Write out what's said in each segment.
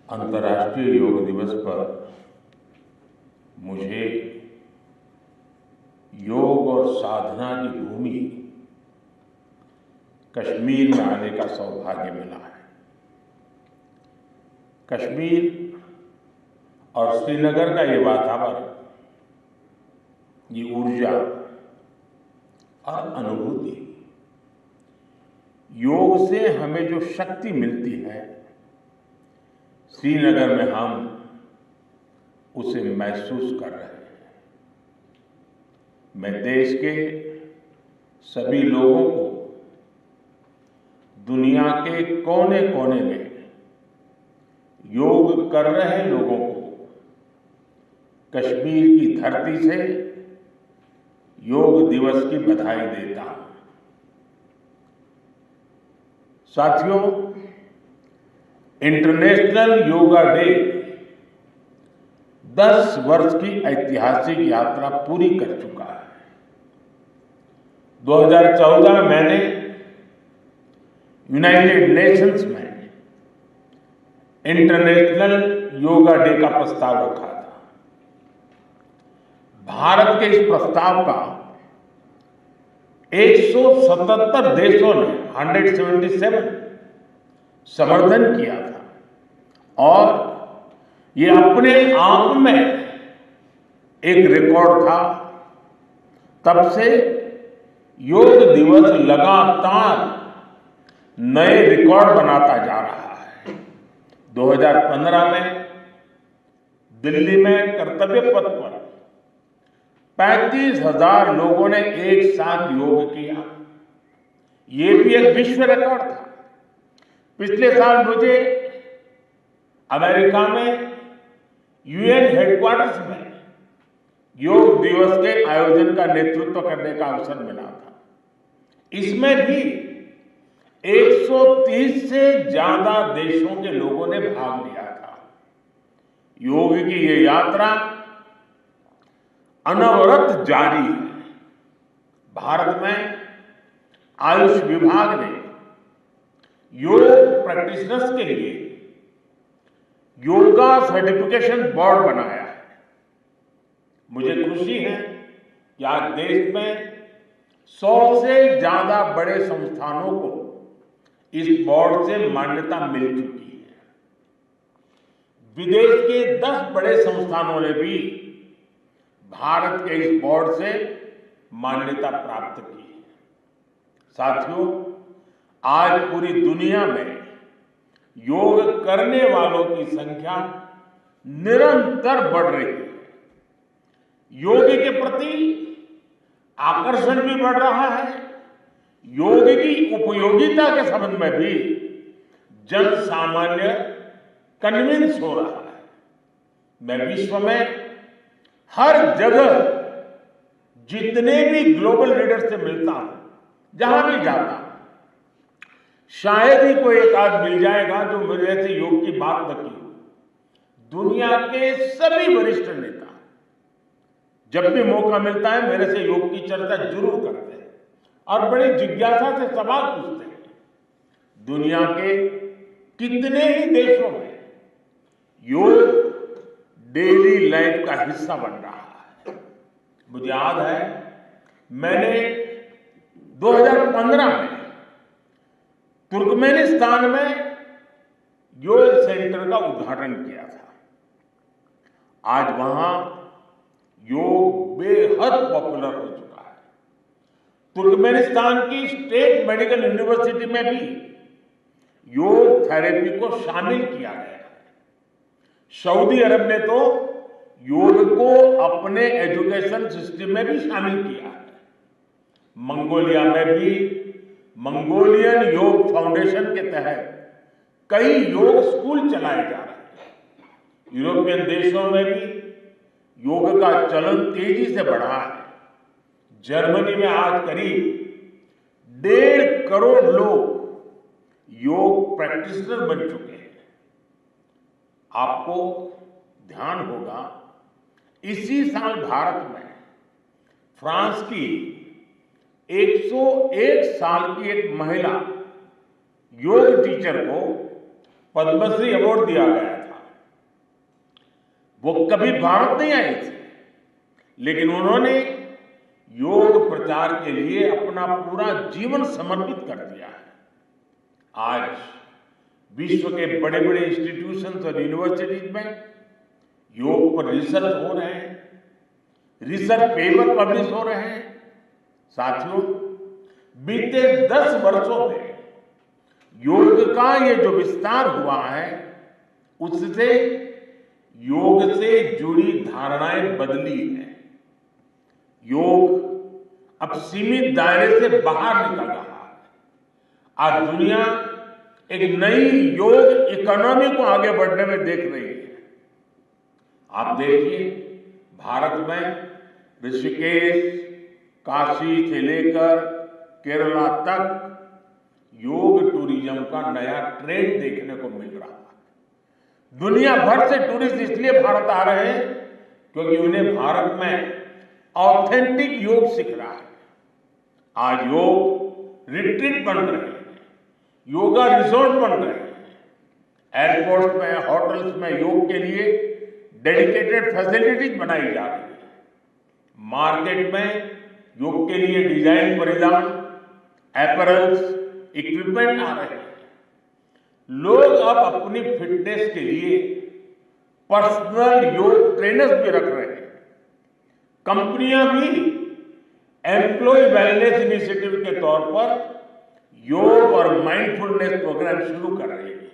अंतर्राष्ट्रीय योग दिवस पर मुझे योग और साधना की भूमि कश्मीर में आने का सौभाग्य मिला है। कश्मीर और श्रीनगर का ये वातावरण, ये ऊर्जा और अनुभूति, योग से हमें जो शक्ति मिलती है, श्रीनगर में हम उसे महसूस कर रहे हैं। मैं देश के सभी लोगों को, दुनिया के कोने कोने में योग कर रहे लोगों को कश्मीर की धरती से योग दिवस की बधाई देता हूं। साथियों, इंटरनेशनल योगा डे 10 वर्ष की ऐतिहासिक यात्रा पूरी कर चुका है। 2014 में मैंने यूनाइटेड नेशंस में इंटरनेशनल योगा डे का प्रस्ताव रखा था। भारत के इस प्रस्ताव का 177 देशों ने 177 समर्थन किया था और ये अपने आप में एक रिकॉर्ड था। तब से योग दिवस लगातार नए रिकॉर्ड बनाता जा रहा है। 2015 में दिल्ली में कर्तव्य पथ पर 35,000 लोगों ने एक साथ योग किया। ये भी एक विश्व रिकॉर्ड था। पिछले साल मुझे अमेरिका में यूएन हेडक्वार्टर्स में योग दिवस के आयोजन का नेतृत्व करने का अवसर मिला था। इसमें भी 130 से ज्यादा देशों के लोगों ने भाग लिया था। योग की ये यात्रा अनवरत जारी है। भारत में आयुष विभाग ने योग प्रैक्टिशनर्स के लिए योगा सर्टिफिकेशन बोर्ड बनाया है। मुझे खुशी है कि आज देश में 100 से ज्यादा बड़े संस्थानों को इस बोर्ड से मान्यता मिल चुकी है। विदेश के 10 बड़े संस्थानों ने भी भारत के इस बोर्ड से मान्यता प्राप्त की है। साथियों, आज पूरी दुनिया में योग करने वालों की संख्या निरंतर बढ़ रही है। योग के प्रति आकर्षण भी बढ़ रहा है। योग की उपयोगिता के संबंध में भी जन सामान्य कन्विंस हो रहा है। मैं विश्व में हर जगह जितने भी ग्लोबल लीडर से मिलता हूं, जहां भी जाता हूं, शायद ही कोई एक आध मिल जाएगा जो मेरे से योग की बात न की हो। दुनिया के सभी वरिष्ठ नेता जब भी मौका मिलता है मेरे से योग की चर्चा जरूर करते हैं और बड़ी जिज्ञासा से सवाल पूछते हैं। दुनिया के कितने ही देशों में योग डेली लाइफ का हिस्सा बन रहा है। मुझे याद है, मैंने 2015 में तुर्कमेनिस्तान में योग सेंटर का उद्घाटन किया था। आज वहां योग बेहद पॉपुलर हो चुका है। तुर्कमेनिस्तान की स्टेट मेडिकल यूनिवर्सिटी में भी योग थेरेपी को शामिल किया गया है। सऊदी अरब ने तो योग को अपने एजुकेशन सिस्टम में भी शामिल किया है। मंगोलिया में भी मंगोलियन योग फाउंडेशन के तहत कई योग स्कूल चलाए जा रहे हैं। यूरोपियन देशों में भी योग का चलन तेजी से बढ़ा है। जर्मनी में आज करीब 1.5 करोड़ लोग योग प्रैक्टिशनर बन चुके हैं। आपको ध्यान होगा, इसी साल भारत में फ्रांस की 101 साल की एक महिला योग टीचर को पद्मश्री अवार्ड दिया गया था। वो कभी भारत नहीं आए थे, लेकिन उन्होंने योग प्रचार के लिए अपना पूरा जीवन समर्पित कर दिया है। आज विश्व के बड़े बड़े इंस्टीट्यूशंस और यूनिवर्सिटीज में योग पर रिसर्च हो रहे हैं, रिसर्च पेपर पब्लिश हो रहे हैं। साथियों, बीते 10 वर्षों में योग का ये जो विस्तार हुआ है, उससे योग से जुड़ी धारणाएं बदली हैं। योग अब सीमित दायरे से बाहर निकल रहा है। आज दुनिया एक नई योग इकोनॉमी को आगे बढ़ने में देख रही है। आप देखिए, भारत में ऋषिकेश, काशी से लेकर केरला तक योग टूरिज्म का नया ट्रेंड देखने को मिल रहा है। दुनिया भर से टूरिस्ट इसलिए भारत आ रहे हैं क्योंकि उन्हें भारत में ऑथेंटिक योग सीख रहा है। आज योग रिट्रीट बन रहे हैं, योगा रिसोर्ट बन रहे हैं, एयरपोर्ट में, होटल्स में योग के लिए डेडिकेटेड फैसिलिटीज बनाई जा रही है। मार्केट में योग के लिए डिजाइन परिधान, एपरल्स, इक्विपमेंट आ रहे हैं। लोग अब अपनी फिटनेस के लिए पर्सनल योग ट्रेनर्स भी रख रहे हैं। कंपनियां भी एम्प्लॉय वेलनेस इनिशिएटिव के तौर पर योग और माइंडफुलनेस प्रोग्राम शुरू कर रही है।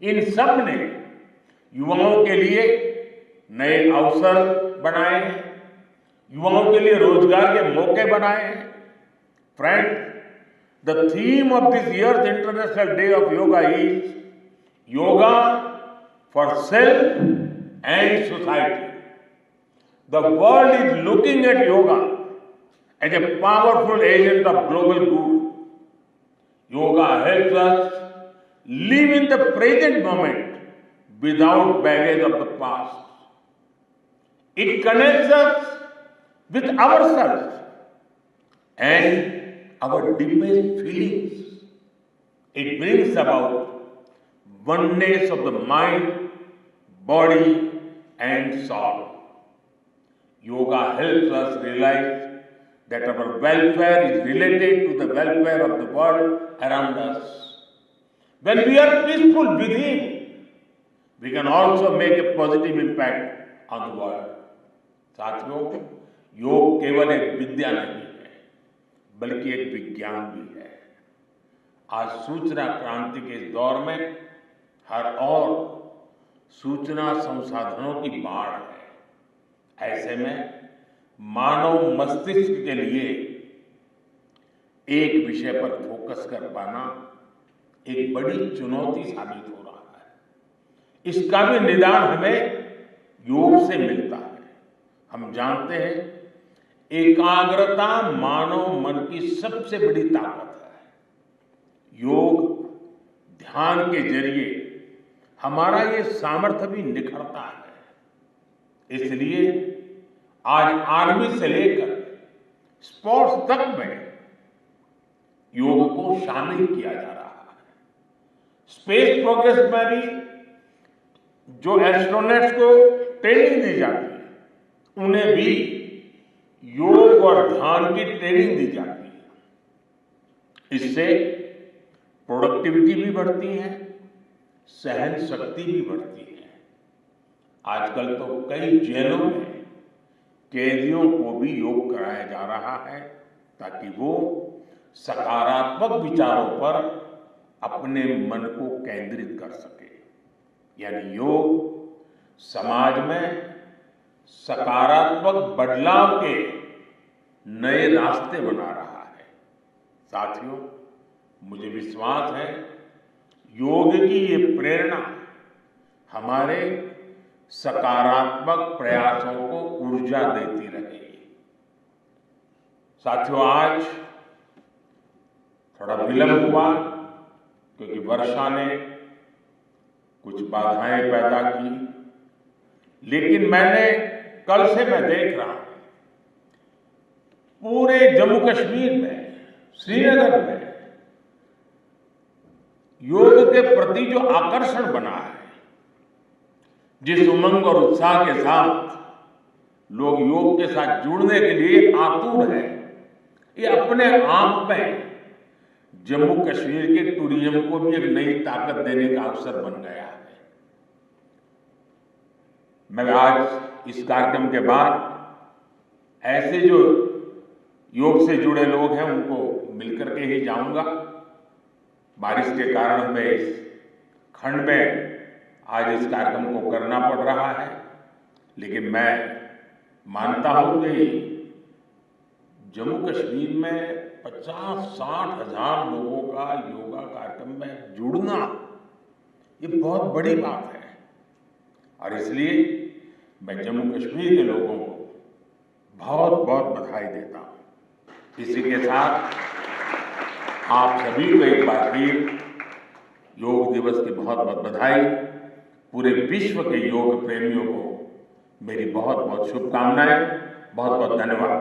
इन सब ने युवाओं के लिए नए अवसर बनाए हैं, युवाओं के लिए रोजगार के मौके बनाए हैं। Friends, the theme of this year's International Day of Yoga is Yoga for Self and Society. The world is looking at yoga as a powerful agent of global good. Yoga helps us live in the present moment without baggage of the past. It connects us with ourselves and our deepest feelings. It brings about oneness of the mind, body, and soul. Yoga helps us realize that our welfare is related to the welfare of the world around us. When we are peaceful within, we can also make a positive impact on the world. साथियों, योग केवल एक विद्या नहीं है, बल्कि एक विज्ञान भी है। आज सूचना क्रांति के इस दौर में हर ओर सूचना संसाधनों की बाढ़ है। ऐसे में मानव मस्तिष्क के लिए एक विषय पर फोकस कर पाना एक बड़ी चुनौती साबित हो रहा है। इसका भी निदान हमें योग से मिलता है। हम जानते हैं, एकाग्रता मानव मन की सबसे बड़ी ताकत है। योग ध्यान के जरिए हमारा ये सामर्थ्य भी निखरता है। इसलिए आज आर्मी से लेकर स्पोर्ट्स तक में योग को शामिल किया जा रहा है। स्पेस प्रोग्रेस में भी जो एस्ट्रोनॉट्स को ट्रेनिंग दी जाती है, उन्हें भी योग और ध्यान की ट्रेनिंग दी जाती है। इससे प्रोडक्टिविटी भी बढ़ती है, सहन शक्ति भी बढ़ती है। आजकल तो कई जेलों में कैदियों को भी योग कराया जा रहा है ताकि वो सकारात्मक विचारों पर अपने मन को केंद्रित कर सके। यानी योग समाज में सकारात्मक बदलाव के नए रास्ते बना रहा है। साथियों, मुझे विश्वास है योग की ये प्रेरणा हमारे सकारात्मक प्रयासों को ऊर्जा देती रहेगी। साथियों, आज थोड़ा विलंब हुआ क्योंकि वर्षा ने कुछ बाधाएं पैदा की, लेकिन कल से मैं देख रहा हूं पूरे जम्मू कश्मीर में, श्रीनगर में योग के प्रति जो आकर्षण बना है जिस उमंग और उत्साह के साथ लोग योग के साथ जुड़ने के लिए आतुर हैं, ये अपने आप में जम्मू कश्मीर के टूरिज्म को भी एक नई ताकत देने का अवसर बन गया है। मैं आज इस कार्यक्रम के बाद ऐसे जो योग से जुड़े लोग हैं उनको मिलकर के ही जाऊंगा। बारिश के कारण हमें इस खंड में आज इस कार्यक्रम को करना पड़ रहा है, लेकिन मैं मानता हूं कि जम्मू कश्मीर में 50-60 हजार लोगों का योगा कार्यक्रम में जुड़ना ये बहुत बड़ी बात है, और इसलिए मैं जम्मू कश्मीर के लोगों को बहुत बहुत बधाई देता हूं। इसी के साथ आप सभी को एक बार फिर योग दिवस की बहुत बहुत बधाई। पूरे विश्व के योग प्रेमियों को मेरी बहुत बहुत शुभकामनाएं। बहुत बहुत धन्यवाद।